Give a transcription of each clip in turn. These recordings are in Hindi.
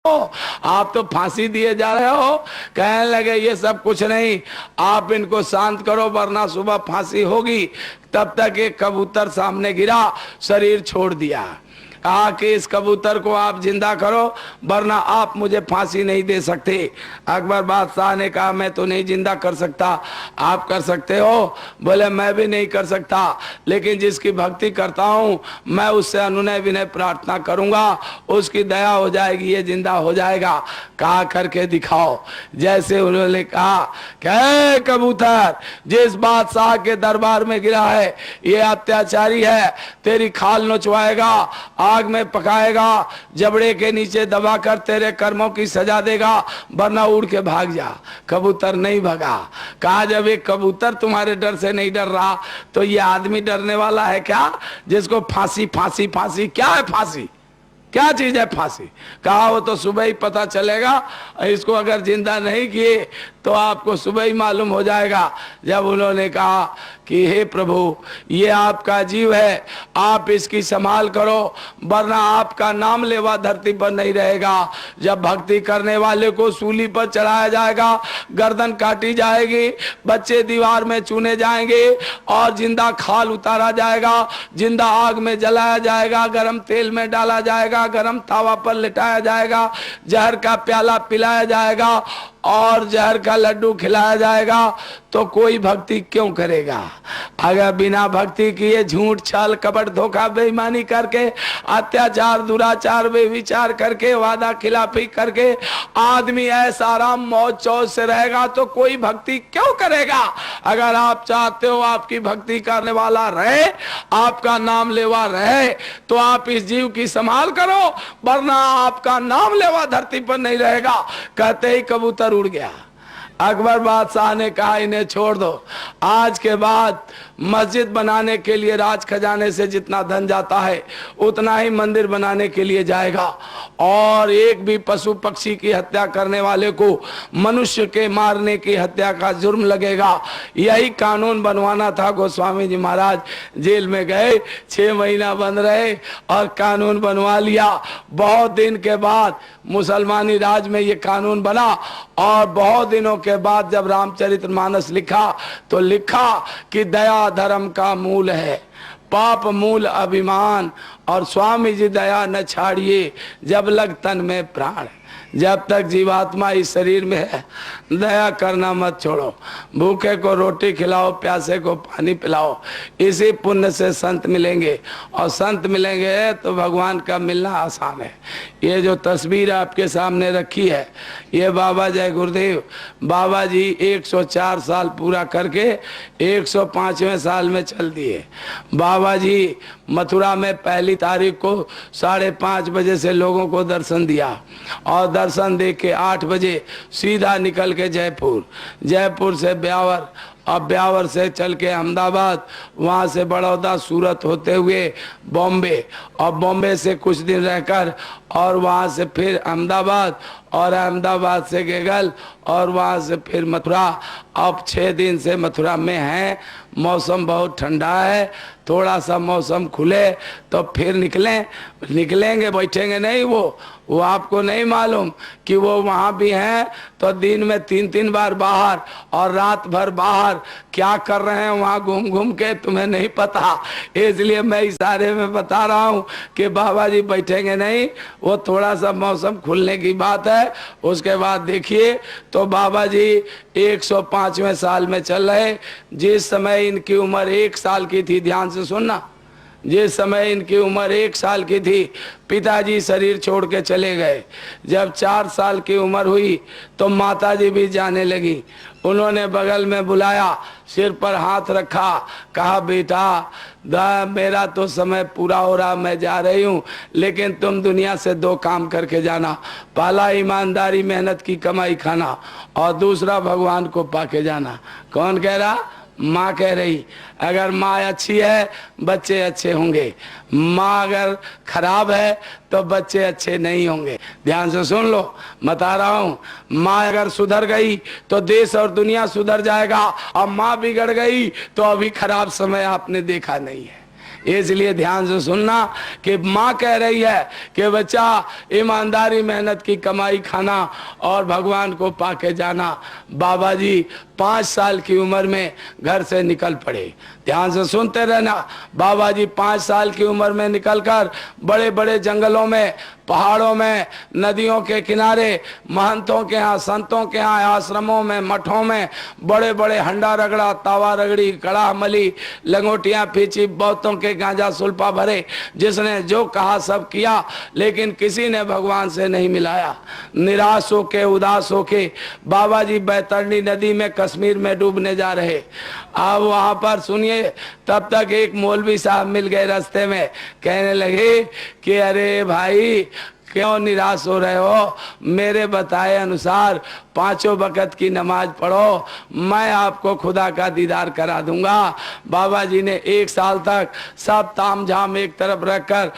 आप तो फांसी दिए जा रहे हो। कहने लगे ये सब कुछ नहीं, आप इनको शांत करो वरना सुबह फांसी होगी। तब तक एक कबूतर सामने गिरा, शरीर छोड़ दिया। कहा कि इस कबूतर को आप जिंदा करो वरना आप मुझे फांसी नहीं दे सकते। अकबर बादशाह ने कहा मैं तो नहीं जिंदा कर सकता, आप कर सकते हो। बोले मैं भी नहीं कर सकता, लेकिन जिसकी भक्ति करता हूं मैं उससे अनुनय विनय प्रार्थना करूंगा, उसकी दया हो जाएगी, ये जिंदा हो जाएगा। कहा करके दिखाओ। जैसे उन्होंने कहा कि कबूतर जिस बादशाह के दरबार में गिरा है ये अत्याचारी है, तेरी खाल नोचवाएगा, आग में पकाएगा, जबड़े के नीचे दबाकर तेरे कर्मों की सजा देगा, वरना उड़ के भाग जा। कबूतर नहीं भागा। कहा जब एक कबूतर तुम्हारे डर से नहीं डर रहा तो ये आदमी डरने वाला है क्या, जिसको फांसी फांसी फांसी, क्या है फांसी, क्या चीज है फांसी। कहा वो तो सुबह ही पता चलेगा, इसको अगर जिंदा नहीं किए तो आपको सुबह ही मालूम हो जाएगा। जब उन्होंने कहा कि हे प्रभु ये आपका जीव है, आप इसकी संभाल करो वरना आपका नाम लेवा धरती पर नहीं रहेगा। जब भक्ति करने वाले को सूली पर चढ़ाया जाएगा, गर्दन काटी जाएगी, बच्चे दीवार में चुने जाएंगे और जिंदा खाल उतारा जाएगा, जिंदा आग में जलाया जाएगा, गरम तेल में डाला जाएगा, गरम तावा पर लिटाया जाएगा, जहर का प्याला पिलाया जाएगा और जहर का लड्डू खिलाया जाएगा, तो कोई भक्ति क्यों करेगा। अगर बिना भक्ति किए झूठ छल कपट धोखा बेईमानी करके अत्याचार दुराचार बेविचार करके वादा खिलाफी करके आदमी ऐसा आराम मौज चौज से रहेगा तो कोई भक्ति क्यों करेगा। अगर आप चाहते हो आपकी भक्ति करने वाला रहे, आपका नाम लेवा रहे, तो आप इस जीव की संभाल करो वरना आपका नाम लेवा धरती पर नहीं रहेगा। कहते ही कबूतर उड़ गया। अकबर बादशाह ने कहा इन्हें छोड़ दो, आज के बाद मस्जिद बनाने के लिए राज खजाने से जितना धन जाता है उतना ही मंदिर बनाने के लिए जाएगा, और एक भी पशु पक्षी की हत्या करने वाले को मनुष्य के मारने की हत्या का जुर्म लगेगा। यही कानून बनवाना था। गोस्वामी जी महाराज जेल में गए, 6 महीना बंद रहे और कानून बनवा लिया। बहुत दिन के बाद मुसलमानी राज में ये कानून बना, और बहुत दिनों के बाद जब रामचरितमानस लिखा तो लिखा कि दया धर्म का मूल है, पाप मूल अभिमान, और स्वामी जी दया न छाड़िए जब लग तन में प्राण। जब तक जीवात्मा इस शरीर में है दया करना मत छोड़ो। भूखे को रोटी खिलाओ, प्यासे को पानी पिलाओ, इसी पुण्य से संत मिलेंगे, और संत मिलेंगे तो भगवान का मिलना आसान है। ये जो तस्वीर आपके सामने रखी है ये बाबा जय गुरुदेव, बाबा जी 104 साल पूरा करके 105वें साल में चल दिए। बाबा जी मथुरा में पहली तारीख को 5:30 बजे से लोगों को दर्शन दिया, और दर्शन दे के 8 बजे सीधा निकल के जयपुर, जयपुर से ब्यावर, और ब्यावर से चल के अहमदाबाद, वहाँ से बड़ौदा सूरत होते हुए बॉम्बे, और बॉम्बे से कुछ दिन रहकर और वहाँ से फिर अहमदाबाद, और अहमदाबाद से गेगल, और वहाँ से फिर मथुरा। अब 6 दिन से मथुरा में हैं। मौसम बहुत ठंडा है, थोड़ा सा मौसम खुले तो फिर निकलेंगे, बैठेंगे नहीं। वो आपको नहीं मालूम कि वो वहाँ भी हैं तो दिन में 3-3 बार बाहर और रात भर बाहर क्या कर रहे हैं वहाँ घूम घूम के, तुम्हें नहीं पता। इसलिए मैं इशारे में बता रहा हूँ कि बाबा जी बैठेंगे नहीं, वो थोड़ा सा मौसम खुलने की बात है, उसके बाद देखिए। तो बाबा जी 105वें साल में चल रहे। जिस समय इनकी उम्र 1 साल की थी, ध्यान से सुनना, जिस समय इनकी उम्र 1 साल की थी पिताजी शरीर छोड़ के चले गए। जब 4 साल की उम्र हुई तो माताजी भी जाने लगी। उन्होंने बगल में बुलाया, सिर पर हाथ रखा, कहा बेटा मेरा तो समय पूरा हो रहा, मैं जा रही हूँ, लेकिन तुम दुनिया से 2 काम करके जाना। पहला ईमानदारी मेहनत की कमाई खाना, और दूसरा भगवान को पाके जाना। कौन कह रहा? माँ कह रही। अगर माँ अच्छी है बच्चे अच्छे होंगे, माँ अगर खराब है तो बच्चे अच्छे नहीं होंगे। ध्यान से सुन लो, बता रहा हूँ। माँ अगर सुधर गई तो देश और दुनिया सुधर जाएगा, और माँ बिगड़ गई तो अभी खराब समय आपने देखा नहीं है। इसलिए ध्यान से सुनना कि माँ कह रही है कि बच्चा ईमानदारी मेहनत की कमाई खाना और भगवान को पाके जाना। बाबा जी 5 साल की उम्र में घर से निकल पड़े। ध्यान से सुनते रहना। बाबा जी 5 साल की उम्र में निकलकर बड़े बड़े जंगलों में, पहाड़ों में, नदियों के किनारे, महंतों के यहाँ, संतों के यहाँ, आश्रमों में, मठों में बड़े बड़े हंडा रगड़ा, तावा रगड़ी, कड़ा मली, लंगोटियां पीछी, बहुतों के गांजा सुल्फा भरे। जिसने जो कहा सब किया, लेकिन किसी ने भगवान से नहीं मिलाया। निराश होके, उदास होके बाबा जी बैतरणी नदी में कश्मीर में डूबने जा रहे। अब वहां पर सुनिए, तब तक एक मौलवी साहब मिल गए रास्ते में। कहने लगे कि अरे भाई क्यों निराश हो रहे हो, मेरे बताए अनुसार 5 वक्त की नमाज पढ़ो, मैं आपको खुदा का दीदार करा दूंगा। बाबा जी ने 1 साल तक सब ताम झाम एक तरफ रखकर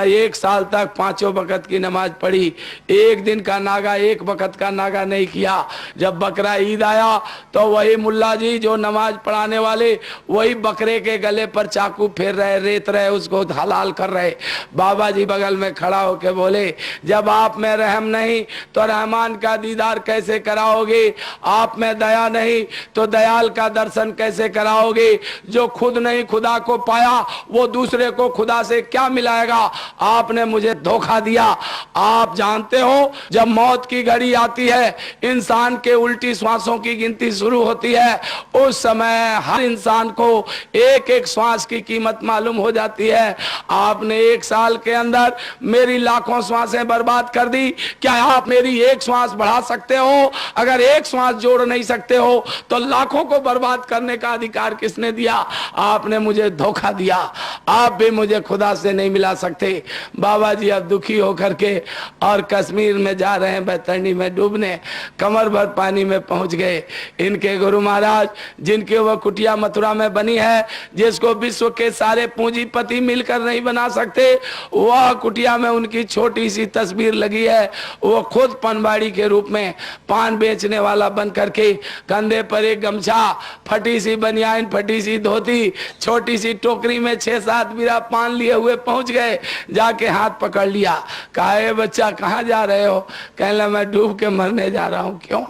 1 साल तक 5 वक्त की नमाज पढ़ी। एक दिन का नागा, 1 वक्त का नागा नहीं किया। जब बकरा ईद आया तो वही मुल्ला जी जो नमाज पढ़ाने वाले, वही बकरे के गले पर चाकू फेर रहे, रेत रहे, उसको हलाल कर रहे। बाबा जी बगल में खड़ा होकर बोले, जब आप में रहम नहीं तो रहमान का दीदार कैसे कराओगे? आप में दया नहीं तो दयाल का दर्शन कैसे कराओगे? जो खुद नहीं खुदा को पाया, वो दूसरे को खुदा से क्या मिलाएगा? आपने मुझे धोखा दिया। आप जानते हो, जब मौत की घड़ी आती है, इंसान के उल्टी श्वासों की गिनती शुरू होती है, उस समय हर इंसान को एक एक श्वास की कीमत मालूम हो जाती है। आपने 1 साल के अंदर मेरी लाखों श्वासें बर्बाद कर दी। क्या आप मेरी एक श्वास बढ़ा सकते हो? अगर एक श्वास जोड़ नहीं सकते हो तो लाखों को बर्बाद करने का अधिकार किसने दिया? आपने मुझे धोखा दिया। आप भी मुझे खुदा से नहीं मिला सकते। बाबा जी अब दुखी होकर के और कश्मीर में जा रहे हैं बैतरणी में डूबने। कमर भर पानी में पहुंच गए। इनके गुरु महाराज, जिनके वह कुटिया मथुरा में बनी है, जिसको विश्व के सारे पूंजीपति मिलकर नहीं बना सकते, वह कुटिया में उनकी छोटी सी तस्वीर लगी है। वो खुद पनवाड़ी के रूप में पान बेचने वाला बन करके, कंधे पर एक गमछा, फटी सी बनियान, फटी सी धोती, छोटी सी टोकरी में 6-7 बिरा पान लिए हुए पहुंच गए। जाके हाथ पकड़ लिया। कहा, ए बच्चा कहाँ जा रहे हो? कहला, मैं डूब के मरने जा रहा हूँ। क्यों?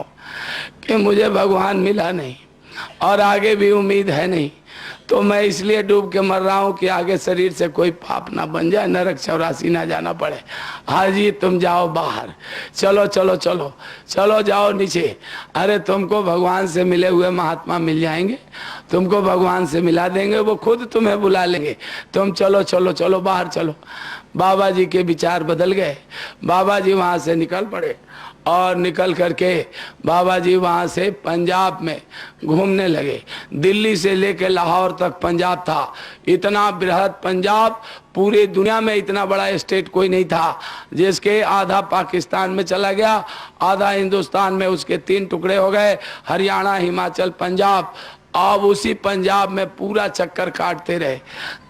कि मुझे भगवान मिला नहीं और आगे भी उम्मीद है नहीं, तो मैं इसलिए डूब के मर रहा हूं कि आगे शरीर से कोई पाप ना बन जाए, नरक 84 ना जाना पड़े। हाजी तुम जाओ बाहर, चलो चलो चलो चलो जाओ नीचे। अरे तुमको भगवान से मिले हुए महात्मा मिल जाएंगे, तुमको भगवान से मिला देंगे, वो खुद तुम्हें बुला लेंगे। तुम चलो चलो चलो बाहर चलो। बाबा जी के विचार बदल गए। बाबा जी वहां से निकल पड़े और निकल करके बाबा जी वहाँ से पंजाब में घूमने लगे। दिल्ली से लेकर लाहौर तक पंजाब था। इतना बृहद पंजाब, पूरी दुनिया में इतना बड़ा स्टेट कोई नहीं था, जिसके आधा पाकिस्तान में चला गया, आधा हिंदुस्तान में उसके 3 टुकड़े हो गए, हरियाणा, हिमाचल, पंजाब। अब उसी पंजाब में पूरा चक्कर काटते रहे।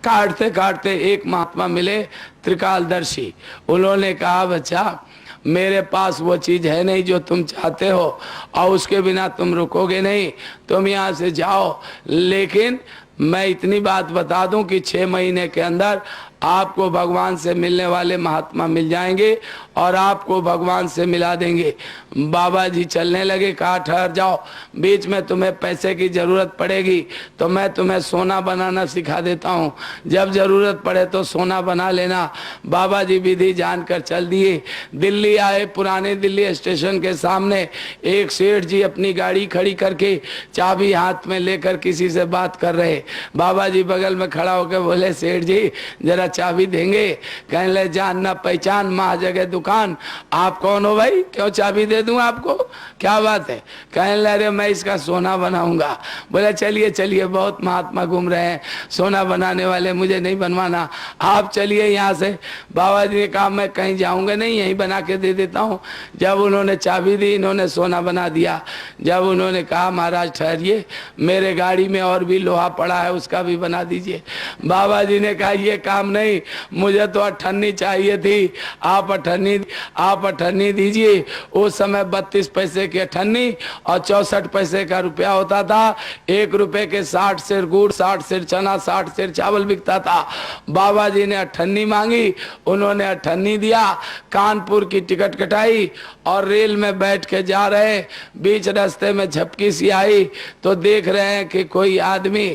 काटते काटते एक महात्मा मिले, त्रिकालदर्शी। उन्होंने कहा, बच्चा मेरे पास वो चीज है नहीं जो तुम चाहते हो, और उसके बिना तुम रुकोगे नहीं, तुम यहाँ से जाओ। लेकिन मैं इतनी बात बता दूं कि 6 महीने के अंदर आपको भगवान से मिलने वाले महात्मा मिल जाएंगे और आपको भगवान से मिला देंगे। बाबा जी चलने लगे। कहा, ठहर जाओ, बीच में तुम्हें पैसे की जरूरत पड़ेगी तो मैं तुम्हें सोना बनाना सिखा देता हूँ, जब जरूरत पड़े तो सोना बना लेना। बाबा जी विधि जानकर चल दिए। दिल्ली आए। पुराने दिल्ली स्टेशन के सामने एक सेठ जी अपनी गाड़ी खड़ी करके चाबी हाथ में लेकर किसी से बात कर रहे। बाबा जी बगल में खड़ा होकर बोले, सेठ जी जरा चाबी देंगे? कहने लगे, जान ना पहचान, माँ जगह दुकान। आप कौन हो भाई? क्यों चाबी दे दूं आपको? क्या बात है? कहने लगे, मैं इसका सोना बनाऊंगा। बोले, चलिए चलिए, बहुत महात्मा घूम रहे हैं, सोना बनाने वाले, मुझे नहीं बनवाना, आप चलिए यहाँ से। बाबा जी ने कहा, मैं कहीं जाऊंगा नहीं, यहीं बना के दे देता हूँ। जब उन्होंने चाबी दी, इन्होंने सोना बना दिया। जब उन्होंने कहा, महाराज ठहरिए, मेरे गाड़ी में और भी लोहा पड़ा है, उसका भी बना दीजिए। बाबा जी ने कहा, ये काम नहीं, मुझे तो अठन्नी चाहिए थी, आप अठन्नी दीजिए। उस समय 32 पैसे की अठन्नी और 64 पैसे का रुपया होता था। 1 रुपए के 60 सेर गुड़, 60 सेर चना, 60 सेर चावल बिकता था। बाबा जी ने अठन्नी मांगी, उन्होंने अठन्नी दिया, कानपुर की टिकट कटाई और रेल में बैठ के जा रहे, बीच रास्ते में झपकी सी आई तो देख रहे हैं कि कोई आदमी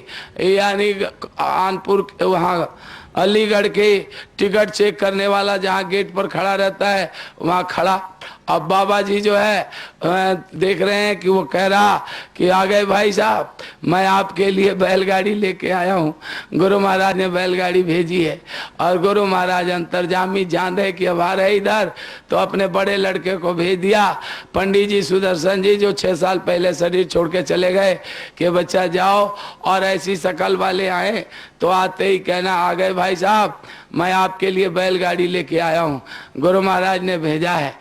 यानी कानपुर वहाँ अलीगढ़ के टिकट चेक करने वाला जहाँ गेट पर खड़ा रहता है वहाँ खड़ा। अब बाबा जी जो है देख रहे हैं कि वो कह रहा कि आ गए भाई साहब, मैं आपके लिए बैलगाड़ी लेके आया हूँ। गुरु महाराज ने बैलगाड़ी भेजी है और गुरु महाराज अंतर्जामी जान रहे कि अब आ रहे इधर, तो अपने बड़े लड़के को भेज दिया, पंडित जी सुदर्शन जी, जो 6 साल पहले शरीर छोड़ के चले गए, कि बच्चा जाओ और ऐसी शकल वाले आए तो आते ही कहना आ गए भाई साहब, मैं आपके लिए बैलगाड़ी लेके आया हूँ, गुरु महाराज ने भेजा है।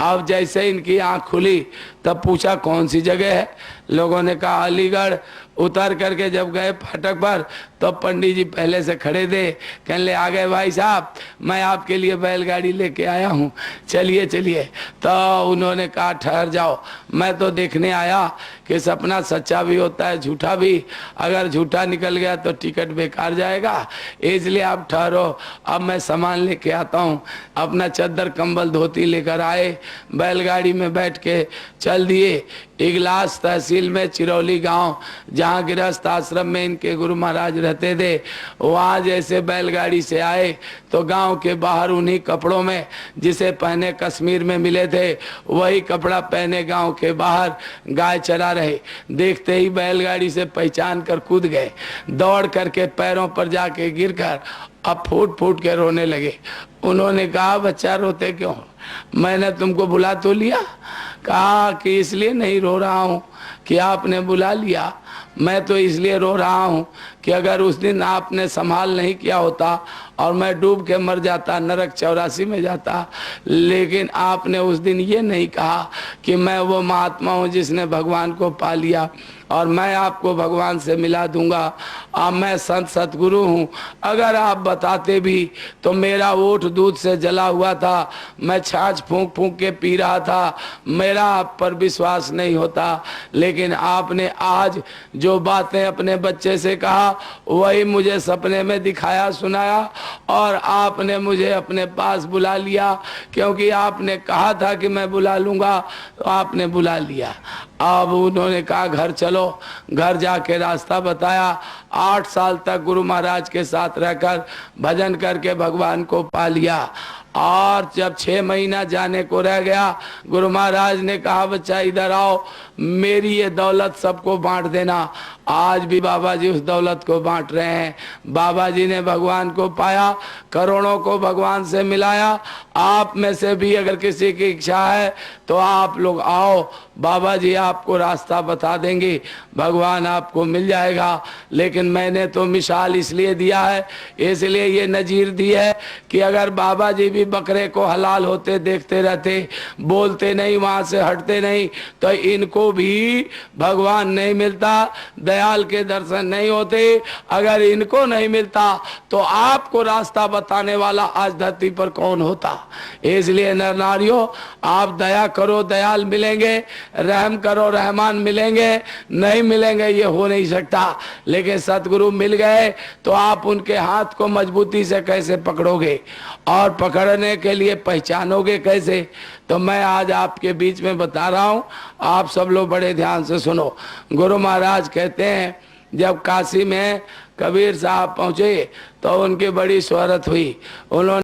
अब जैसे इनकी आंख खुली तब पूछा कौन सी जगह है, लोगों ने कहा अलीगढ़। उतर करके जब गए फाटक पर तो पंडित जी पहले से खड़े थे, कहने ले आ गए भाई साहब, मैं आपके लिए बैलगाड़ी लेके आया हूँ, चलिए चलिए। तो उन्होंने कहा ठहर जाओ, मैं तो देखने आया कि सपना सच्चा भी होता है झूठा भी, अगर झूठा निकल गया तो टिकट बेकार जाएगा, इसलिए आप ठहरो, अब मैं सामान लेके आता हूँ। अपना चद्दर कंबल धोती लेकर आए, बैलगाड़ी में बैठ के चल दिए। इगलास तहसील में चिरौली गांव, जहाँ गृहस्थ आश्रम में इनके गुरु महाराज रहते थे, वहाँ जैसे बैलगाड़ी से आए तो गांव के बाहर उन्हीं कपड़ों में जिसे पहने कश्मीर में मिले थे, वही कपड़ा पहने गांव के बाहर गाय चरा रहे। देखते ही बैलगाड़ी से पहचान कर कूद गए, दौड़ करके पैरों पर जाके गिरकर अब फूट फूट के रोने लगे। उन्होंने कहा बच्चा रोते क्यों, मैंने तुमको बुला तो लिया? कहा कि इसलिए नहीं रो रहा हूँ कि आपने बुला लिया, मैं तो इसलिए रो रहा हूँ कि अगर उस दिन आपने संभाल नहीं किया होता और मैं डूब के मर जाता, नरक 84 में जाता। लेकिन आपने उस दिन ये नहीं कहा कि मैं वो महात्मा हूँ जिसने भगवान को पा लिया और मैं आपको भगवान से मिला दूंगा, अब मैं संत सतगुरु हूँ। अगर आप बताते भी तो मेरा ओठ दूध से जला हुआ था, मैं छाछ फूंक फूंक के पी रहा था, मेरा आप पर विश्वास नहीं होता। लेकिन आपने आज जो बातें अपने बच्चे से कहा वही मुझे सपने में दिखाया सुनाया और आपने मुझे अपने पास बुला लिया, क्योंकि आपने कहा था कि मैं बुला लूंगा, तो आपने बुला लिया। अब उन्होंने कहा घर चलो, घर जाके रास्ता बताया। 8 साल तक गुरु महाराज के साथ रहकर भजन करके भगवान को पा लिया और जब 6 महीना जाने को रह गया, गुरु महाराज ने कहा बच्चा इधर आओ, मेरी ये दौलत सबको बांट देना। आज भी बाबा जी उस दौलत को बांट रहे हैं। बाबा जी ने भगवान को पाया, करोड़ों को भगवान से मिलाया। आप में से भी अगर किसी की इच्छा है तो आप लोग आओ, बाबा जी आपको रास्ता बता देंगे, भगवान आपको मिल जाएगा। लेकिन मैंने तो मिसाल इसलिए दिया है, इसलिए ये नजीर दी है कि अगर बाबा जी भी बकरे को हलाल होते देखते रहते, बोलते नहीं, वहां से हटते नहीं, तो इनको भी भगवान नहीं मिलता, दयाल के दर्शन नहीं होते। अगर इनको नहीं मिलता तो आपको रास्ता बताने वाला आज धरती पर कौन होता। इसलिए नर नारियों, आप दया करो दयाल मिलेंगे, रहम करो रहमान मिलेंगे, नहीं मिलेंगे ये हो नहीं सकता। लेकिन सतगुरु मिल गए तो आप उनके हाथ को मजबूती से कैसे पकड़ोगे और पकड़ने के लिए पहचानोगे कैसे? तो मैं आज आपके बीच में बता रहा हूं, आप सब लोग बड़े ध्यान से सुनो। गुरु महाराज कहते हैं जब काशी में कबीर साहब पहुंचे तो उनकी बड़ी शोहरत हुई। उन्होंने